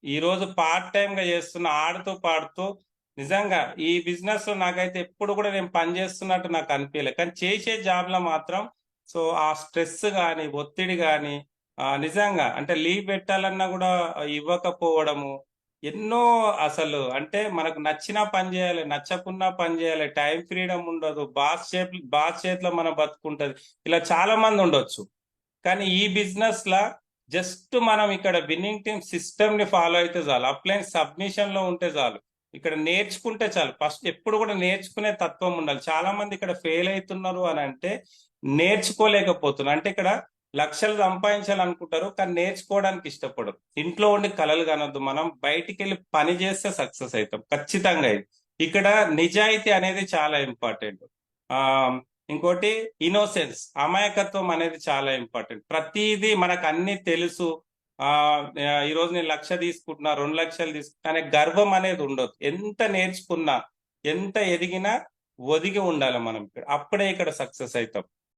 ఈ రోజు part time గా చేస్తున్న, ఆడుతూ పాడుతూ. నిజంగా ఈ బిజినెస్ లో నాకైతే ఎప్పుడు కూడా నేను పని చేస్తున్నట్టు నాకు అనిపించలేదు, కానీ చేసే జాబ్ లో మాత్రం సో ఆ స్ట్రెస్ కానీ, ఒత్తిడి కానీ, నిజంగా అంటే లీవ్ పెట్టాలన్నా కూడా ఇవ్వకపోవడము, ఎన్నో. అసలు అంటే మనకు నచ్చినా పని చేయాలి, నచ్చకున్నా పని చేయాలి, టైం ఫ్రీడమ్ ఉండదు, బాస్ చేతిలో మనం బతుకుంటది. ఇలా చాలా మంది ఉండొచ్చు. కానీ ఈ బిజినెస్ లా జస్ట్ మనం ఇక్కడ విన్నింగ్ టీమ్ సిస్టమ్ ని ఫాలో అయితే చాలు, అప్లైన్ సబ్మిషన్ లో ఉంటే చాలు, ఇక్కడ నేర్చుకుంటే చాలు. ఫస్ట్ ఎప్పుడు కూడా నేర్చుకునే తత్వం ఉండాలి. చాలా మంది ఇక్కడ ఫెయిల్ అవుతున్నారు అని అంటే నేర్చుకోలేకపోతున్నారు. అంటే ఇక్కడ లక్షలు సంపాదించాలనుకుంటారు కానీ నేర్చుకోవడానికి ఇష్టపడరు. ఇంట్లో ఉండి కలలు కనొద్దు, మనం బయటికి వెళ్ళి పని చేస్తే సక్సెస్ అవుతాం ఖచ్చితంగా. ఇది ఇక్కడ నిజాయితీ అనేది చాలా ఇంపార్టెంట్. ఆ ఇంకోటి ఇన్నోసెన్స్, అమాయకత్వం అనేది చాలా ఇంపార్టెంట్. ప్రతిదీ మనకు అన్ని తెలుసు. ఆ ఈ రోజు నేను 1,00,000 తీసుకుంటున్నా, 2,00,000 తీసుకుంటా అనే గర్వం అనేది ఉండదు. ఎంత నేర్చుకున్నా, ఎంత ఎదిగినా ఒదిగి ఉండాలి మనం. అప్పుడే ఇక్కడ సక్సెస్ అవుతాం.